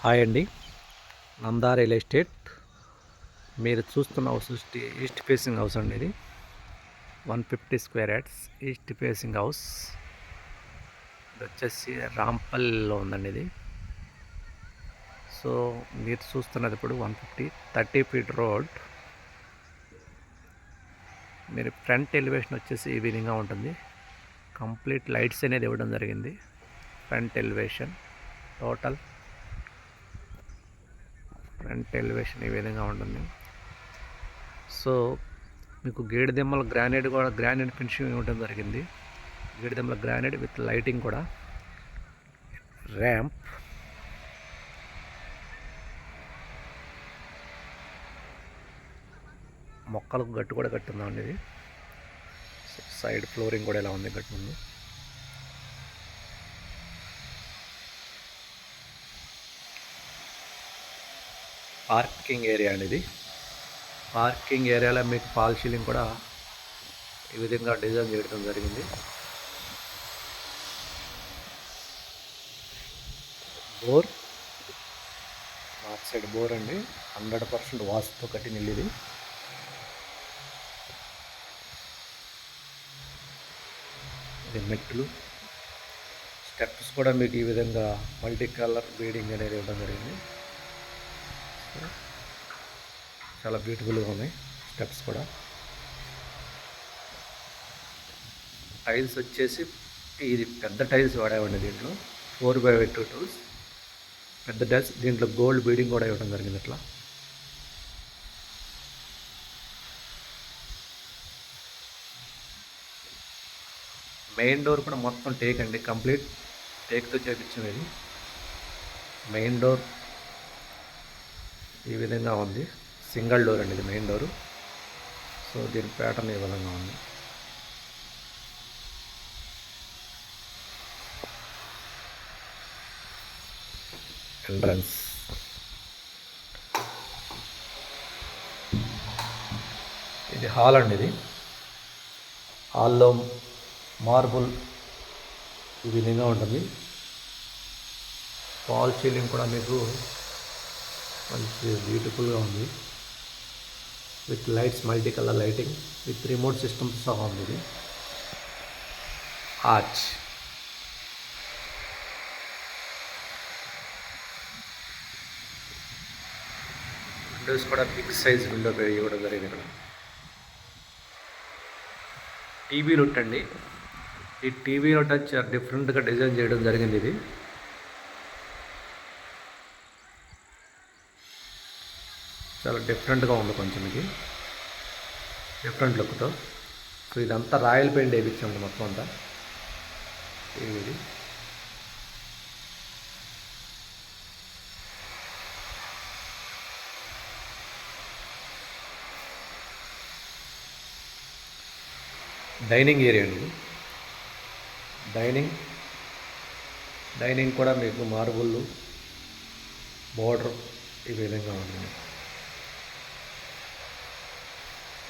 Hi అండి. Nanda real estate. మీరు చూస్తున్న హౌస్ ఈస్ట్ ఫేసింగ్ హౌస్ అండి. ఇది 150 square yards east facing house. ఇది వచ్చేసి రాంపల్లిలో ఉందండి ఇది. సో మీరు చూస్తున్నది ఇప్పుడు 30 ఫీట్ రోడ్. మీరు ఫ్రంట్ ఎలివేషన్ వచ్చేసి ఈ విధంగా ఉంటుంది. కంప్లీట్ లైట్స్ అనేది ఇవ్వడం జరిగింది. Front elevation total front elevation ఈ విధంగా ఉంటుంది. సో మీకు గేడిదెమ్మల గ్రానైట్ ఫినిషింగ్ ఇవ్వడం జరిగింది. గేడిదెమ్మల గ్రానైట్ విత్ లైటింగ్ కూడా. ర్యాంప్, మొక్కలకు గట్టు కూడా కట్టుందండి ఇది. సైడ్ ఫ్లోరింగ్ కూడా ఇలా ఉంది గట్టు ముందు. పార్కింగ్ ఏరియా అండి ఇది. పార్కింగ్ ఏరియాలో మీకు ఫాల్ సీలింగ్ కూడా ఈ విధంగా డిజైన్ చేయడం జరిగింది. బోర్, నార్త్ సైడ్ బోర్ అండి. 100% వాస్తుతో కట్టిన ఇల్లు ఇది. ఇది మెట్లు, స్టెప్స్ కూడా మీకు ఈ విధంగా మల్టీ కలర్ బీడింగ్ అనేది ఇవ్వడం జరిగింది. చాలా బ్యూటిఫుల్గా ఉన్నాయి స్టెప్స్ కూడా. టైల్స్ వచ్చేసి ఇది పెద్ద టైల్స్ వాడేవండి దీంట్లో. 4x2 టూల్స్, పెద్ద టైల్స్. దీంట్లో గోల్డ్ బీడింగ్ కూడా ఇవ్వడం జరిగింది. ఇట్లా మెయిన్ డోర్ కూడా మొత్తం టేక్ అండి. కంప్లీట్ టేక్తో చేపించింది ఇది. మెయిన్ డోర్ ఈ విధంగా ఉంది. సింగిల్ డోర్ అండి ఇది మెయిన్ డోరు. సో దీని ప్యాటర్న్ ఈ విధంగా ఉంది. ఎంట్రన్స్, ఇది హాల్ అండి. ఇది హాల్లో మార్బుల్ ఈ విధంగా ఉంటుంది. ఫాల్ సీలింగ్ కూడా మీకు మంచి బ్యూటిఫుల్గా ఉంది. With lights, multi colour lighting with remote systems సహా ఉంది ఇది. ఆర్చ్, విండోస్ కూడా బిగ్ సైజ్ విండో ఇవ్వడం జరిగింది. ఇక్కడ టీవీ రూట్ అండి. ఈ టీవీ రూట్ వచ్చి డిఫరెంట్గా డిజైన్ చేయడం జరిగింది. ఇది చాలా డిఫరెంట్గా ఉంది కొంచెం. ఇది డిఫరెంట్ లుక్తో. సో ఇదంతా రాయల్ పెయింట్ వేయించాము మొత్తం అంతా. ఇది డైనింగ్ ఏరియా అండి. డైనింగ్ కూడా మీకు మార్బుల్ బోర్డర్ ఈ విధంగా ఉంటుంది.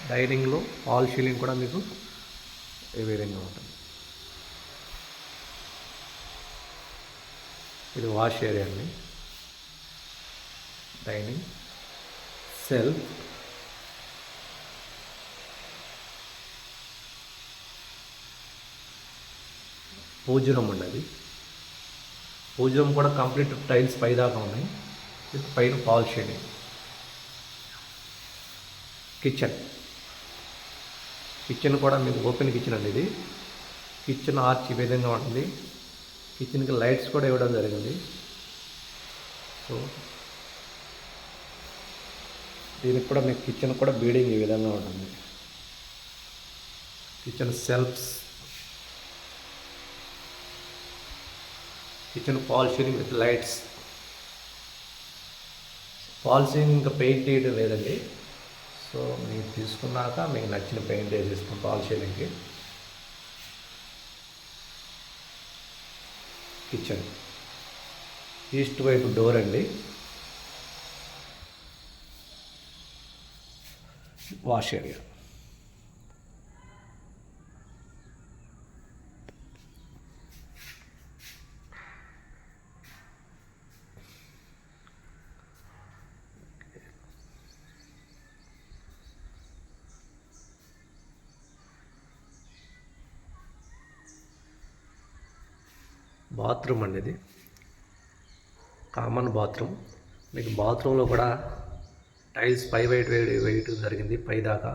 డైనింగ్లో ఫాల్ సీలింగ్ కూడా మీకు ఈ విధంగా ఉంటుంది. ఇది వాష్ ఏరియా అండి. డైనింగ్, సెల్ఫ్, పూజ రూమ్ అండి. అది పూజ రూమ్ కూడా కంప్లీట్ టైల్స్ పైదాకా ఉన్నాయి విత్ పైన ఫాల్ సీలింగ్. కిచెన్ కూడా మీకు ఓపెన్ కిచెన్ అండి. ఇది కిచెన్ ఆర్చ్ ఈ విధంగా ఉంటుంది. కిచెన్కి లైట్స్ కూడా ఇవ్వడం జరిగింది. సో దీనికి కూడా మీకు కిచెన్ కూడా బీడింగ్ ఈ విధంగా ఉంటుంది. Kitchen shelves, kitchen fall ceiling with lights. Fall ceiling ఇంకా పెయింట్ వేయడం లేదండి. సో మీరు తీసుకున్నాక మీకు నచ్చిన పెయింట్ వేసేస్తాం ఫాల్ సీలింగ్కి. కిచెన్ ఈస్ట్ వైపు డోర్ అండి. వాష్ ఏరియా, బాత్రూమ్ అండి ఇది, కామన్ బాత్రూమ్. మీకు బాత్రూంలో కూడా టైల్స్ పై వెయిట్ జరిగింది పై దాకా.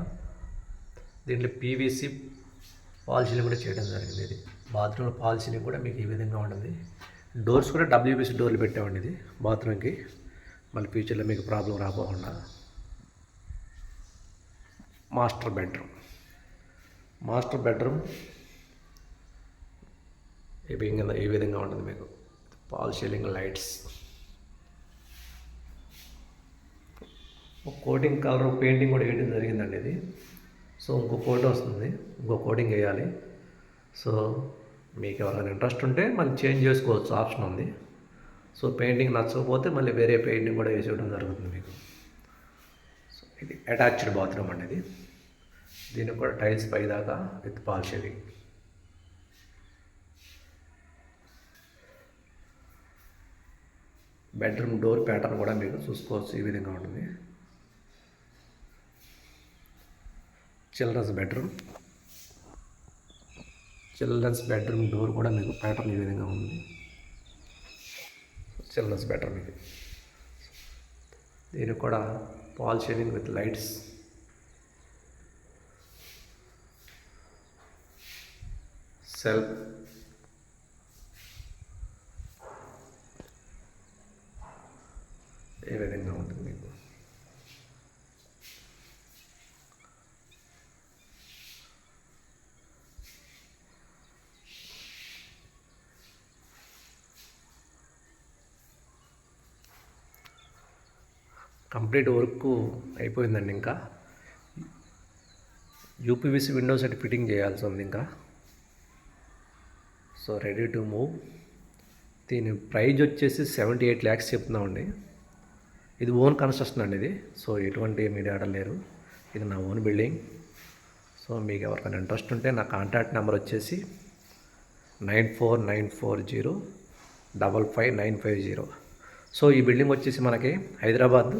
దీంట్లో పీవీసీ ఫాల్ సీలింగ్ కూడా చేయడం జరిగింది. ఇది బాత్రూంలో ఫాల్ సీలింగ్ కూడా మీకు ఈ విధంగా ఉంటుంది. డోర్స్ కూడా డబ్ల్యూపీసీ డోర్లు పెట్టామండి ఇది బాత్రూమ్కి, మళ్ళీ ఫ్యూచర్లో మీకు ప్రాబ్లం రాకపోకుండా. మాస్టర్ బెడ్రూమ్ ఈ విధంగా ఉంటుంది. మీకు fall ceiling lights, coating colour painting కూడా వేయడం జరిగిందండి ఇది. సో ఇంకో కోట్ వస్తుంది, ఇంకో కోటింగ్ వేయాలి. సో మీకు ఎవరైనా ఇంట్రెస్ట్ ఉంటే మళ్ళీ చేంజ్ చేసుకోవచ్చు, ఆప్షన్ ఉంది. సో పెయింటింగ్ నచ్చకపోతే మళ్ళీ వేరే పెయింటింగ్ కూడా వేసేయడం జరుగుతుంది మీకు. సో ఇది అటాచ్డ్ బాత్రూమ్ అండి ఇది. దీనికి కూడా టైల్స్ పై దాకా with fall ceiling. Bedroom door pattern కూడా మీకు చూసుకోవచ్చు, ఈ విధంగా ఉంటుంది. చిల్డ్రన్స్ బెడ్రూమ్ డోర్ కూడా మీకు ప్యాటర్న్ ఈ విధంగా ఉంది. చిల్డ్రన్స్ బెడ్రూమ్ ఇది. దీనికి కూడా fall ceiling with lights. Self, ఏ విధంగా ఉంటుంది మీకు. కంప్లీట్ వర్క్ అయిపోయిందండి. ఇంకా యూపీవీసీ విండోస్ అటు ఫిట్టింగ్ చేయాల్సి ఉంది ఇంకా. So ready to move. దీని ప్రైజ్ వచ్చేసి 78 lakhs చెప్తున్నామండి. ఇది ఓన్ కన్స్ట్రక్షన్ అండి ఇది. సో ఎటువంటి మీడియా ఆర్డర్ లేరు, ఇది నా ఓన్ బిల్డింగ్. సో మీకు ఎవరికైనా ఇంట్రెస్ట్ ఉంటే నా కాంటాక్ట్ నెంబర్ వచ్చేసి 9494055950. సో ఈ బిల్డింగ్ వచ్చేసి మనకి హైదరాబాద్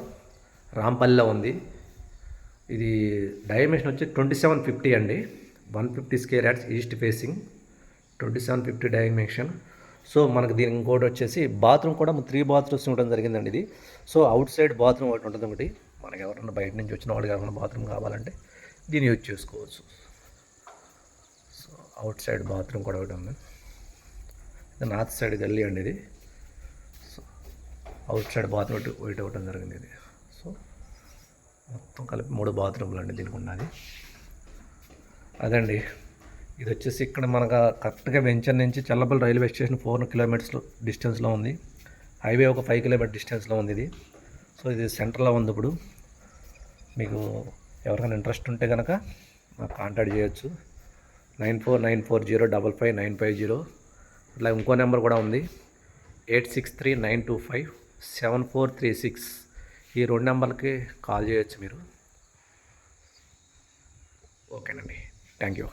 రాంపల్లిలో ఉంది. ఇది డైమెన్షన్ వచ్చి 2750 అండి. 150 square yards east facing, 2750 dimension. So మనకు దీని ఇంకోటి వచ్చేసి బాత్రూమ్ కూడా 3 bathrooms ఉండడం జరిగిందండి ఇది. సో అవుట్ సైడ్ బాత్రూమ్ ఒకటి ఉంటుంది. ఒకటి మనకి ఎవరైనా బయట నుంచి వచ్చిన వాళ్ళకి ఎవరైనా బాత్రూమ్ కావాలంటే దీన్ని యూజ్ చేసుకోవచ్చు. సో అవుట్ సైడ్ బాత్రూమ్ కూడా ఒకటి ఉంది. ఇది నార్త్ సైడ్ గల్లీ అండి ఇది. సో అవుట్ సైడ్ బాత్రూమ్ ఒకటి ఇవ్వడం జరిగింది ఇది. సో మొత్తం కలిపి 3 bathrooms అండి దీనికి ఉన్నది. అదండి, ఇది వచ్చేసి ఇక్కడ మనకు కరెక్ట్గా వెంచర్ నుంచి చల్లపల్లి రైల్వే స్టేషన్ 4 kilometers డిస్టెన్స్లో ఉంది. హైవే ఒక 5 kilometers డిస్టెన్స్లో ఉంది ఇది. సో ఇది సెంటర్లో ఉంది. ఇప్పుడు మీకు ఎవరికైనా ఇంట్రెస్ట్ ఉంటే కనుక నాకు కాంటాక్ట్ చేయొచ్చు. 9494055950. ఇట్లా ఇంకో నెంబర్ కూడా ఉంది, 8639257436. ఈ 2 నెంబర్లకి కాల్ చేయొచ్చు మీరు. ఓకేనండి, థ్యాంక్ యూ.